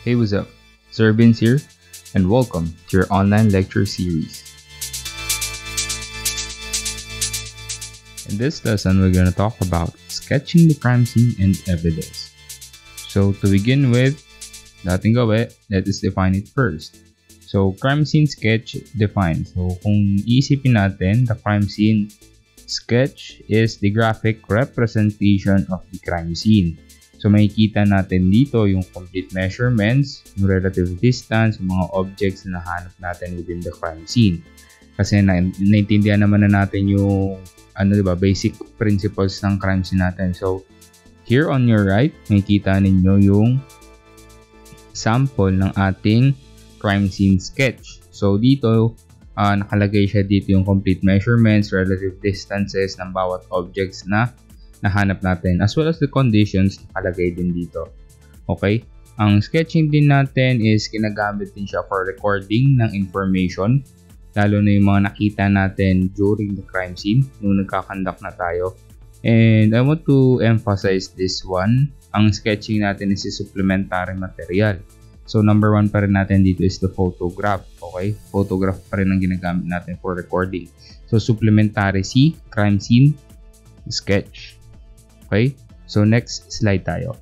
Hey, what's up? Sir Vince here, and welcome to your online lecture series. In this lesson, we're going to talk about sketching the crime scene and evidence. So, to begin with, dating gawe, let us define it first. So, crime scene sketch defined. So, kung iisipin natin, the crime scene sketch is the graphic representation of the crime scene. So, makikita natin dito yung complete measurements, yung relative distance, yung mga objects na nahanap natin within the crime scene. Kasi naintindihan naman na natin yung basic principles ng crime scene natin. So, here on your right, makikita ninyo yung sample ng ating crime scene sketch. So, dito, nakalagay siya dito yung complete measurements, relative distances ng bawat objects na nahanap natin, as well as the conditions nakalagay din dito. Okay? Ang sketching din natin is ginagamit din siya for recording ng information, lalo na yung mga nakita natin during the crime scene nung nagkakandak na tayo. And I want to emphasize this one. Ang sketching natin is a supplementary material. So, number one pa rin natin dito is the photograph. Okay? Photograph pa rin ang ginagamit natin for recording. So, supplementary crime scene sketch. Okay? So, next slide tayo.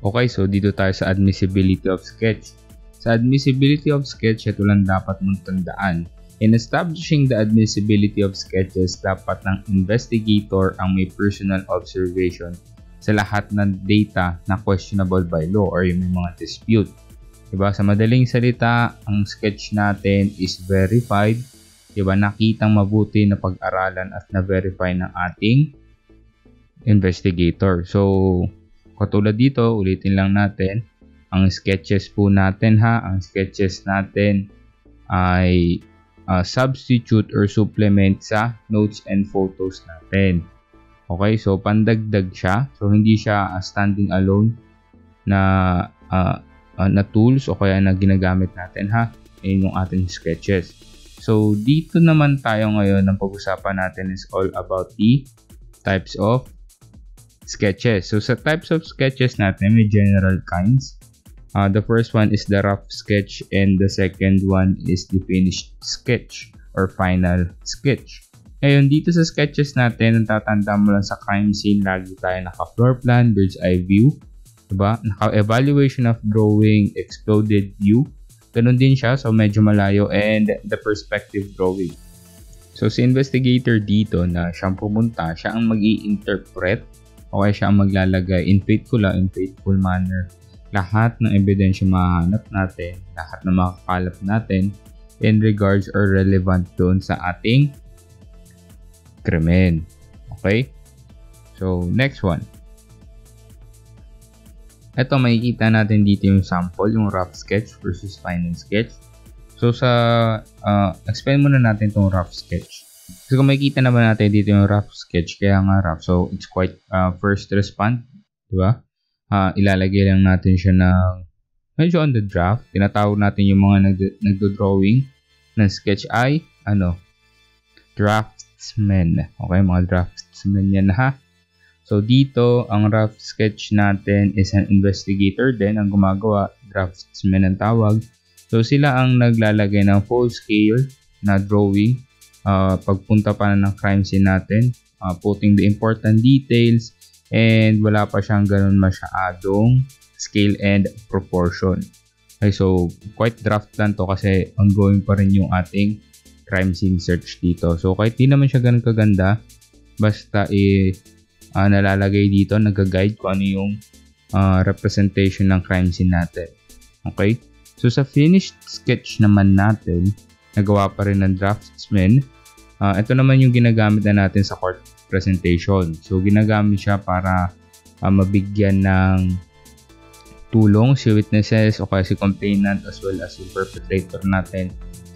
Okay, so dito tayo sa admissibility of sketch. Sa admissibility of sketch, ito lang dapat mong tandaan. In establishing the admissibility of sketches, dapat ng investigator ang may personal observation sa lahat ng data na questionable by law or yung may mga dispute. Diba? Sa madaling salita, ang sketch natin is verified. Diba? Nakitang mabuti na pag-aralan at na-verify ng ating investigator. So, katulad dito, ulitin lang natin, ang sketches po natin ang sketches natin ay substitute or supplement sa notes and photos natin. Okay, so pandagdag siya. So, hindi siya standing alone na tools o kaya na ginagamit natin Ayun yung ating sketches. So, dito naman tayo ngayon, ang pag-usapan natin is all about the types of sketches. So, sa types of sketches natin, may general kinds. The first one is the rough sketch and the second one is the finished sketch or final sketch. Ngayon, dito sa sketches natin, natatanda mo lang sa crime scene, lagi tayo naka-floor plan, bird's eye view, diba? Naka-evaluation of drawing, exploded view. Ganun din siya, so medyo malayo, and the perspective drawing. So, si investigator dito na siyang pumunta, siya ang mag-i-interpret o kaya siya ang maglalagay in faithful manner lahat ng ebidensya mahanap natin, lahat na makakalap natin in regards or relevant doon sa ating krimen. Okay? So, next one. Ito, makikita natin dito yung sample, yung rough sketch versus final sketch. So, explain muna natin itong rough sketch. So, kung makikita naman natin dito yung rough sketch, kaya nga rough. So, it's quite first respond. Diba? Ilalagay lang natin siya ng medyo on the draft. Tinatawag natin yung mga nagdo-drawing ng sketch ay, draftsmen. Okay, mga draftsmen yan So, dito, ang rough sketch natin is an investigator din ang gumagawa. Draftsmen ang tawag. So, sila ang naglalagay ng full scale na drawing. Pagpunta pa ng crime scene natin. Putting the important details. And wala pa siyang ganun masyadong scale and proportion. Okay, so, quite draft lang to kasi ongoing pa rin yung ating crime scene search dito. So, kahit di naman siya ganun kaganda, basta nalalagay dito, nag-guide kung ano yung representation ng crime scene natin. Okay? So, sa finished sketch naman natin, nagawa pa rin ng draftsman. Ito naman yung ginagamit na natin sa court presentation. So, ginagamit siya para mabigyan ng tulong si witnesses o kaya si complainant as well as yung perpetrator natin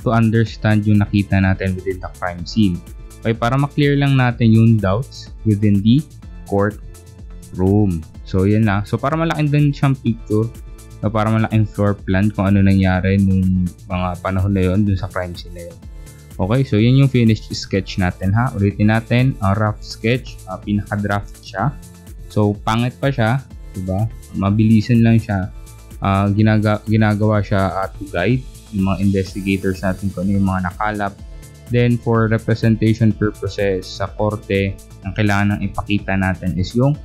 to understand yung nakita natin within the crime scene. Okay, para ma-clear lang natin yung doubts within the court room. So, yan lang. So, para malaking din siyang picture, para malaking floor plan kung ano nangyari nung mga panahon na yun dun sa crime scene na yun. Okay, so yan yung finished sketch natin Ulitin natin, ang rough sketch, pinaka-draft siya. So, pangit pa siya, diba? Mabilisan lang siya. ginagawa siya to guide yung mga investigators natin kung ano yung mga nakalap. Then for representation purposes sa korte, ang kailangan ng ipakita natin is yung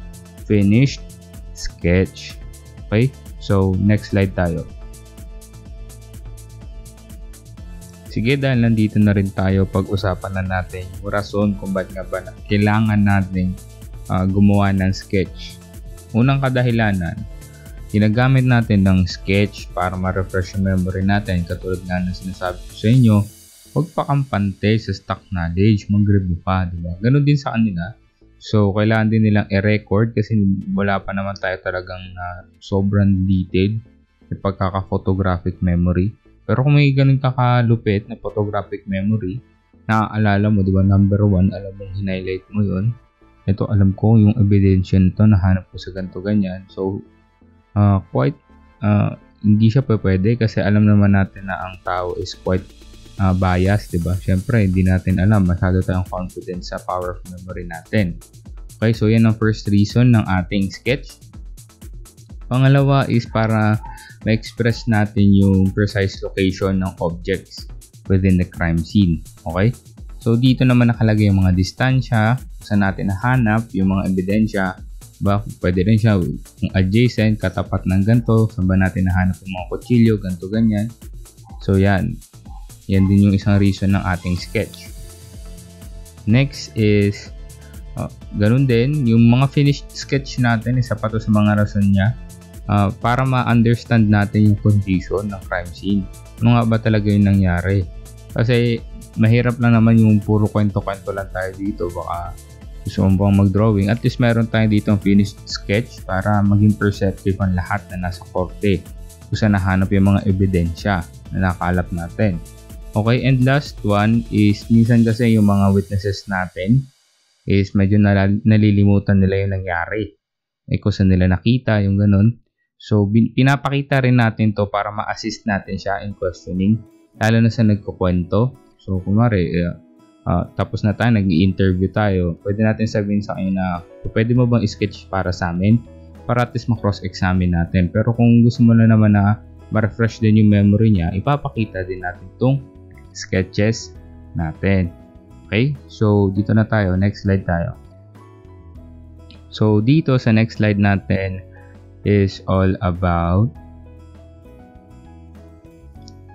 finished sketch. Okay? So next slide tayo. Sige, dahil nandito na rin tayo, pag-usapan na natin yung rason kung ba't nga ba kailangan natin gumawa ng sketch. Unang kadahilanan, ginagamit natin ng sketch para ma-refresh yung memory natin. Katulad nga ng sinasabi ko sa inyo, huwag pa kampante sa stock knowledge, mag-review pa, diba? Ganon din sa kanila. So, kailangan din nilang i-record kasi wala pa naman tayo talagang sobrang detailed sa pagkaka-photographic memory. Pero kung may ganun kakalupit na photographic memory, naaalala mo, diba, number 1, alam mong highlight mo yun. Ito, alam ko yung ebidensya nito, nahanap ko sa ganito ganyan. So, hindi siya pwede kasi alam naman natin na ang tao is quite biased, diba? Siyempre, hindi natin alam, masyado tayong confident sa power of memory natin. Okay, so yan ang first reason ng ating sketch. Pangalawa is para ma-express natin yung precise location ng objects within the crime scene. Okay? So, dito naman nakalagay yung mga distansya, saan natin nahanap, yung mga ebidensya. Pwede rin siya kung adjacent, katapat ng ganito, saan ba natin nahanap yung mga kutsilyo, ganito, ganyan. So, yan. Yan din yung isang reason ng ating sketch. Next is, ganun din, yung mga finished sketch natin, isa pa to sa mga rason niya, para ma-understand natin yung condition ng crime scene. Ano nga ba talaga yung nangyari? Kasi mahirap lang naman yung puro kwento-kwento lang tayo dito. Baka gusto mo bang mag-drawing. At least meron tayo dito ang finished sketch para maging perceptive ang lahat na nasa korte. Kung saan nahanap yung mga ebidensya na nakalap natin. Okay, and last one is minsan kasi yung mga witnesses natin is medyo nalilimutan nila yung nangyari. Kung saan nila nakita, yung ganun. So, pinapakita rin natin to para ma-assist natin siya in questioning, lalo na sa nagkukwento. So, kumari, tapos na tayo, nag-i-interview tayo, pwede natin sabihin sa kanya na, pwede mo bang sketch para sa amin? Para at least ma-cross-examine natin. Pero kung gusto mo na naman na ma-refresh din yung memory niya, ipapakita din natin tong sketches natin. Okay? So, dito na tayo. Next slide tayo. So, dito sa next slide natin, is all about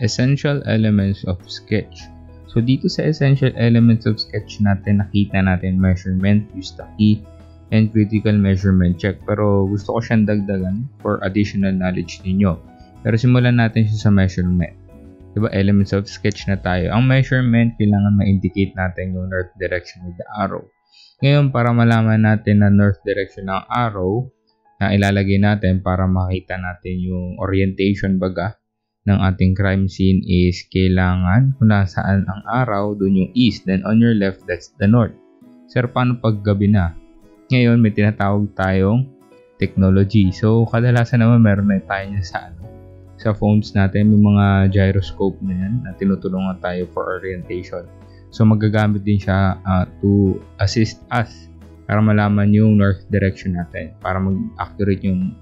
essential elements of sketch. So dito sa essential elements of sketch natin, nakita natin measurement, use the key, and critical measurement check. Pero gusto ko siyang dagdagan for additional knowledge ninyo. Pero simulan natin siya sa measurement. Diba, elements of sketch na tayo. Ang measurement, kailangan ma-indicate natin yung north direction with the arrow. Ngayon, para malaman natin na north direction ng arrow, na ilalagay natin para makita natin yung orientation baga ng ating crime scene is kailangan kung nasaan ang araw, dun yung east, then on your left, that's the north. Sir, paano pag gabi na? Ngayon, may tinatawag tayong technology. So, kadalasan naman meron na tayo niya sa phones natin, may mga gyroscope na yan na tinutulungan tayo for orientation. So, magagamit din siya to assist us para malaman yung north direction natin, para mag-accurate yung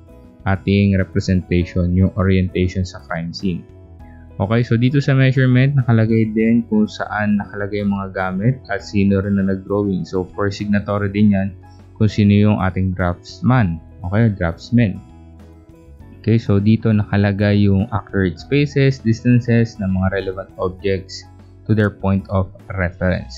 ating representation, yung orientation sa crime scene. Okay, so dito sa measurement, nakalagay din kung saan nakalagay yung mga gamit at sino rin na nag-drawing. So, for signatory din yan kung sino yung ating draftsman. Okay, draftsman. Okay, so dito nakalagay yung accurate spaces, distances ng mga relevant objects to their point of reference.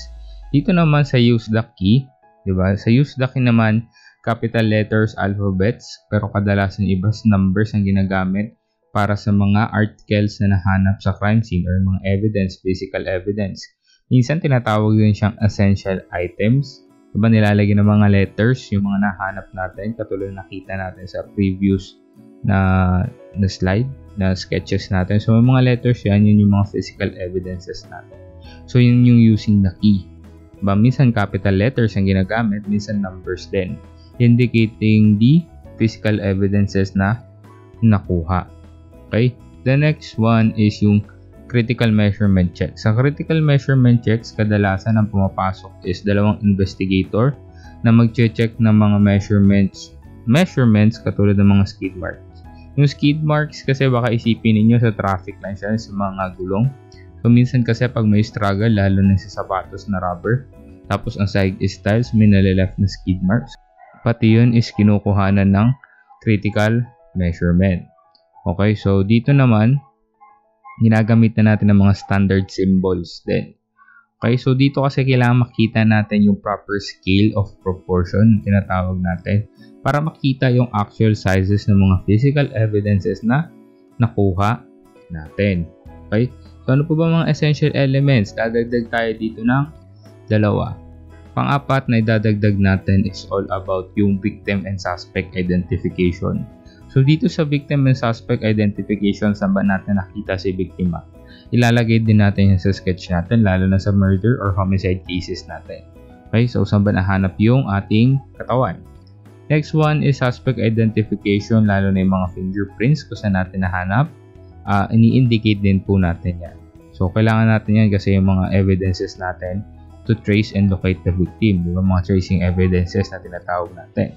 Dito naman sa use the key, diba? Sa use the key naman, capital letters, alphabets, pero kadalasan ibas numbers ang ginagamit para sa mga articles na nahanap sa crime scene or mga evidence, physical evidence. Minsan tinatawag din siyang essential items. Diba, nilalagay ng mga letters yung mga nahanap natin, katulad nakita natin sa previous na slide, na sketches natin. So, may mga letters yan, yun yung mga physical evidences natin. So, yun yung using the key. Diba, minsan capital letters ang ginagamit, minsan numbers din, indicating the physical evidences na nakuha. Okay? The next one is yung critical measurement check. Sa critical measurement checks, kadalasan ang pumapasok is dalawang investigator na mag-check ng mga measurements katulad ng mga skid marks. Yung skid marks kasi baka isipin ninyo sa traffic lang siya, sa mga gulong. So minsan kasi pag may struggle, lalo na sa sapatos na rubber, tapos ang side styles may nalaleft na skid marks, pati yun is kinukuhanan ng critical measurement. Okay, so dito naman ginagamit na natin ng mga standard symbols din. Okay, so dito kasi kailangan makita natin yung proper scale of proportion, tinatawag natin, para makita yung actual sizes ng mga physical evidences na nakuha natin. Okay, so ano po ba mga essential elements? Dadagdag tayo dito ng 2. Pang-apat na idadagdag natin is all about yung victim and suspect identification. So dito sa victim and suspect identification, saan ba natin nakita si biktima? Ilalagay din natin yan sa sketch natin, lalo na sa murder or homicide cases natin. Okay, so saan ba nahanap yung ating katawan? Next one is suspect identification, lalo na yung mga fingerprints kung saan natin nahanap. Ini-indicate din po natin yan. So kailangan natin yan kasi yung mga evidences natin to trace and locate the victim. Diba? Mga tracing evidences na tinatawag natin.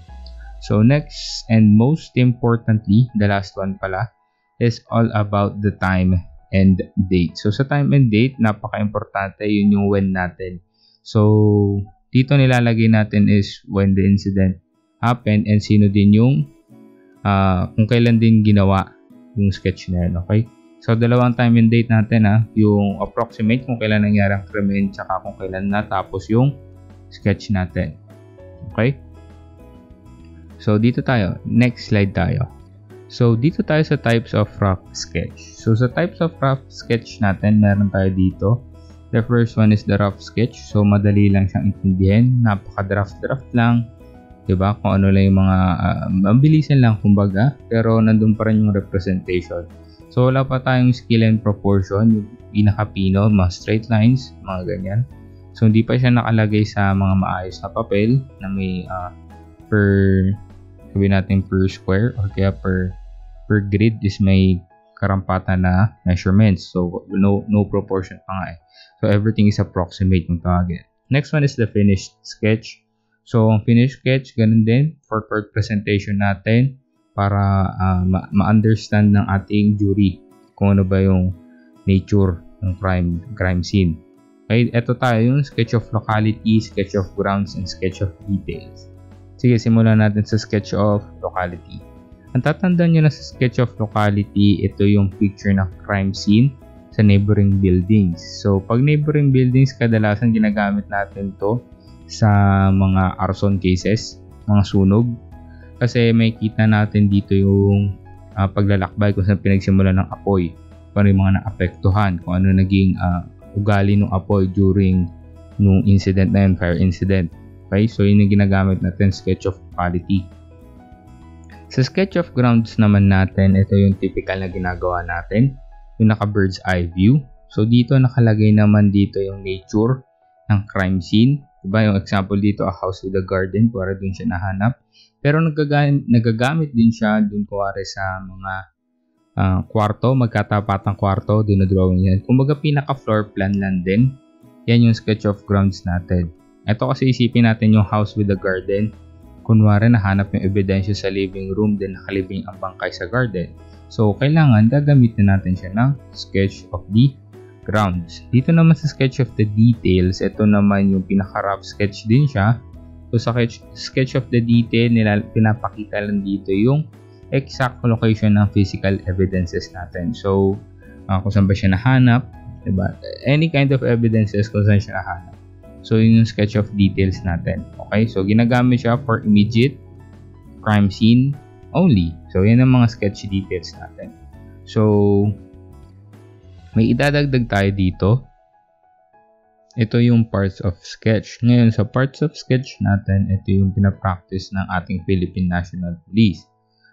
So next and most importantly, the last one pala, is all about the time and date. So sa time and date, napaka-importante, yun yung when natin. So dito nilalagay natin is when the incident happened and sino din yung kung kailan din ginawa yung sketch na yun. Okay? So dalawang time and date natin, yung approximate kung kailan nangyari ang krimen, tsaka kung kailan natapos yung sketch natin. Okay? So dito tayo, next slide tayo. So dito tayo sa types of rough sketch. So sa types of rough sketch natin, meron tayo dito. The first one is the rough sketch. So madali lang siyang intindihin, napaka-draft lang. Diba? Kung ano lang yung mga mabilisan lang kumbaga, pero nandun pa rin yung representation. So wala pa tayong scale and proportion, yung pinaka-pino, mga straight lines, mga ganyan. So hindi pa siya nakalagay sa mga maayos na papel na may sabihin natin per square or kaya per grid is may karampatan na measurements. So no proportion pa nga eh. So everything is approximate yung tawagin. Next one is the finished sketch. So ang finished sketch, ganun din for court presentation natin para ma-understand ng ating jury kung ano ba yung nature ng crime scene. Okay, ito tayo yung sketch of locality, sketch of grounds, and sketch of details. Sige, simulan natin sa sketch of locality. Ang tatandaan nyo na sa sketch of locality, ito yung picture ng crime scene sa neighboring buildings. So, pag neighboring buildings, kadalasan ginagamit natin to sa mga arson cases, mga sunog. Kasi may kita natin dito yung paglalakbay kung saan pinagsimulan ng apoy. Kung ano yung mga naapektuhan, kung ano naging ugali ng apoy during nung incident na yun, fire incident. Okay, so yun yung ginagamit natin, sketch of locality. Sa sketch of grounds naman natin, ito yung typical na ginagawa natin, yung naka bird's eye view. So dito nakalagay naman dito yung nature ng crime scene. Diba yung example dito, a house with a garden, para dun siya nahanap. Pero nagagamit din siya dun kuwari sa mga kwarto, magkatapatang kwarto, dun na drawing yan. Kumbaga pinaka floor plan lang din. Yan yung sketch of grounds natin. Ito kasi isipin natin yung house with a garden. Kunwari nahanap yung ebidensya sa living room, then nakalibing ang bangkay sa garden. So kailangan gagamitin natin siya ng sketch of the grounds. Dito naman sa sketch of the details, ito naman yung pinaka-rough sketch din siya. So sa sketch of the detail, pinapakita lang dito yung exact location ng physical evidences natin. So kung saan ba siya nahanap, diba? Any kind of evidences kung saan siya nahanap. So yun yung sketch of details natin. Okay, so ginagamit siya for immediate crime scene only. So yan ang mga sketch details natin. So may idadagdag tayo dito. Ito yung parts of sketch. Ngayon sa parts of sketch natin, ito yung pinapractice ng ating Philippine National Police.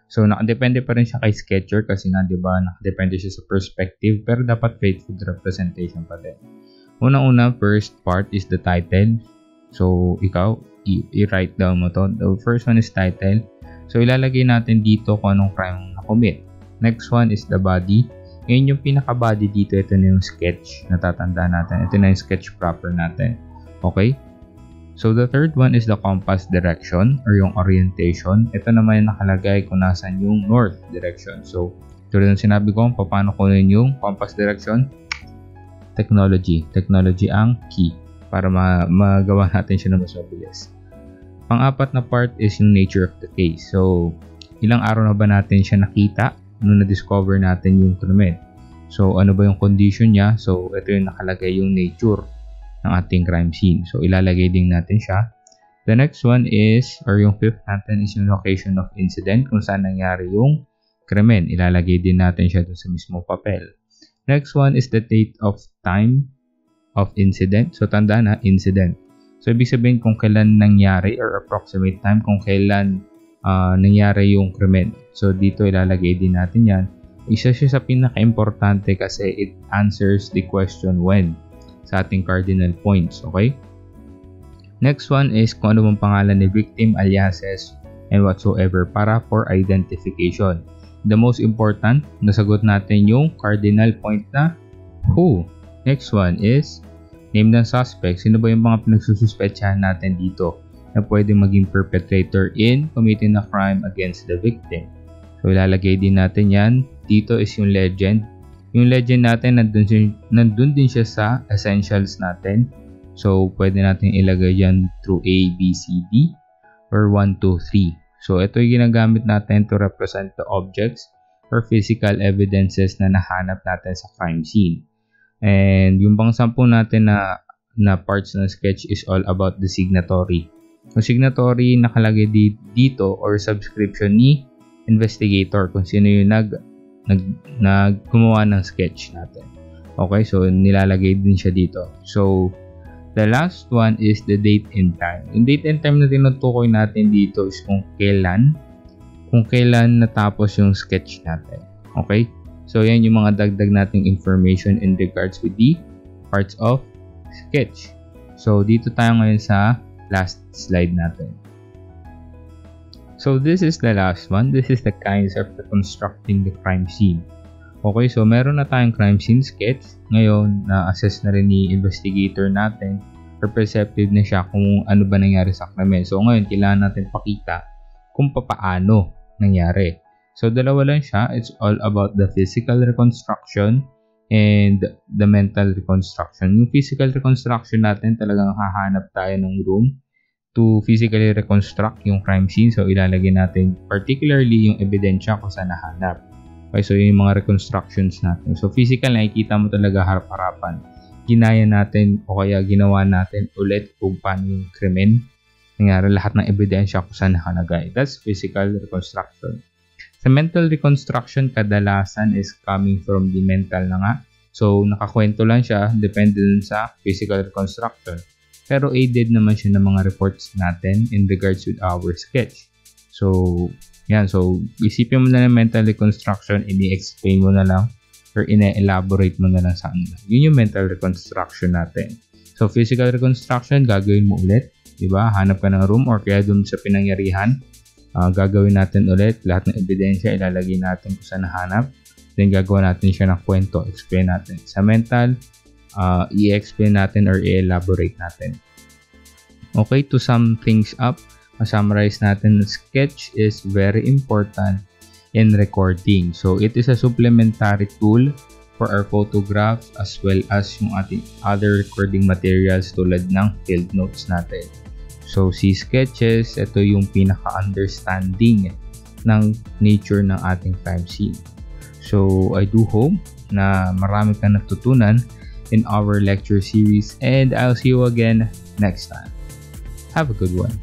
So nakadepende pa rin siya kay sketcher kasi nga 'di ba, nakadepende siya sa perspective, pero dapat faithful representation pa din. Unang-una, first part is the title. So ikaw, i-write down mo to. The first one is title. So ilalagay natin dito kung anong crime na commit. Next one is the body. Ngayon yung pinaka-body dito, ito na yung sketch na tatandaan natin. Ito na yung sketch proper natin. Okay? So the third one is the compass direction or yung orientation. Ito naman yung nakalagay kung nasan yung north direction. So tulad ng sinabi ko, paano kunin yung compass direction? Technology ang key para magawa natin siya na mas mabilis. Pang-apat na part is yung nature of the case. So ilang araw na ba natin siya nakita nung na-discover natin yung krimen? So ano ba yung condition niya? So ito yung nakalagay yung nature ng ating crime scene. So ilalagay din natin siya. The next one is, or yung fifth natin is yung location of incident, kung saan nangyari yung krimen. Ilalagay din natin siya dun sa mismong papel. Next one is the date of time of incident. So tanda na, incident. So ibig sabihin kung kailan nangyari or approximate time kung kailan nangyari yung krimen. So dito ilalagay din natin yan. Isa siya sa pinaka-importante kasi it answers the question when sa ating cardinal points, okay? Next one is kung ano bang pangalan ni victim, aliases, and whatsoever para for identification. The most important, nasagot natin yung cardinal point na who. Next one is name ng suspect. Sino ba yung mga pinagsususpetsahan natin dito na pwede maging perpetrator in committing a crime against the victim? So ilalagay din natin yan. Dito is yung legend. Yung legend natin, nandun din siya sa essentials natin. So, pwede natin ilagay yan through A, B, C, D or 1, 2, 3. So, ito yung ginagamit natin to represent the objects or physical evidences na nahanap natin sa crime scene. And yung pang-sampu natin na parts ng sketch is all about the signatory. Yung signatory nakalagay dito or subscription ni investigator kung sino yung gumawa ng sketch natin. Okay, so nilalagay din siya dito. So, the last one is the date and time. Yung date and time na tinutukoy natin dito is kung kailan natapos yung sketch natin. Okay? So, yan yung mga dagdag nating information in regards with the parts of sketch. So, dito tayo ngayon sa last slide natin. So this is the last one. This is the kinds of reconstructing the crime scene. Okay, so meron na tayong crime scene sketch. Ngayon, na-assess na rin ni investigator natin or perceptive na siya kung ano ba nangyari sa krimen. So ngayon, kailangan natin pakita kung paano nangyari. So dalawa lang siya. It's all about the physical reconstruction and the mental reconstruction. Yung physical reconstruction natin, talagang hahanap tayo ng room to physically reconstruct yung crime scene. So, ilalagay natin particularly yung ebidensya kung saan nahanap. Okay, so yun yung mga reconstructions natin. So, physical, nakikita mo talaga harap-harapan. Ginaya natin o kaya ginawa natin ulit kung paano yung krimen nangyari, lahat ng ebidensya kung saan nakalagay. That's physical reconstruction. Sa mental reconstruction, kadalasan is coming from the mental na nga. So, nakakwento lang siya, depende dun sa physical reconstruction. Pero aided naman siya ng mga reports natin in regards with our sketch. So, yan. So, isipin mo na ng mental reconstruction, ini-explain mo na lang or ina-elaborate mo na lang sa kanila. Yun yung mental reconstruction natin. So, physical reconstruction, gagawin mo ulit. Diba? Hanap ka ng room or kaya dun sa pinangyarihan. Gagawin natin ulit. Lahat ng ebidensya, ilalagay natin kung saan nahanap. Then, gagawa natin siya ng kwento. Explain natin. Sa mental, i-explain natin or i-elaborate natin. Okay, to sum things up, summarize natin, sketch is very important in recording. So, it is a supplementary tool for our photographs as well as yung ating other recording materials tulad ng field notes natin. So, si sketches, ito yung pinaka-understanding ng nature ng ating crime scene. So, I do hope na marami kang natutunan in our lecture series, and I'll see you again next time. Have a good one.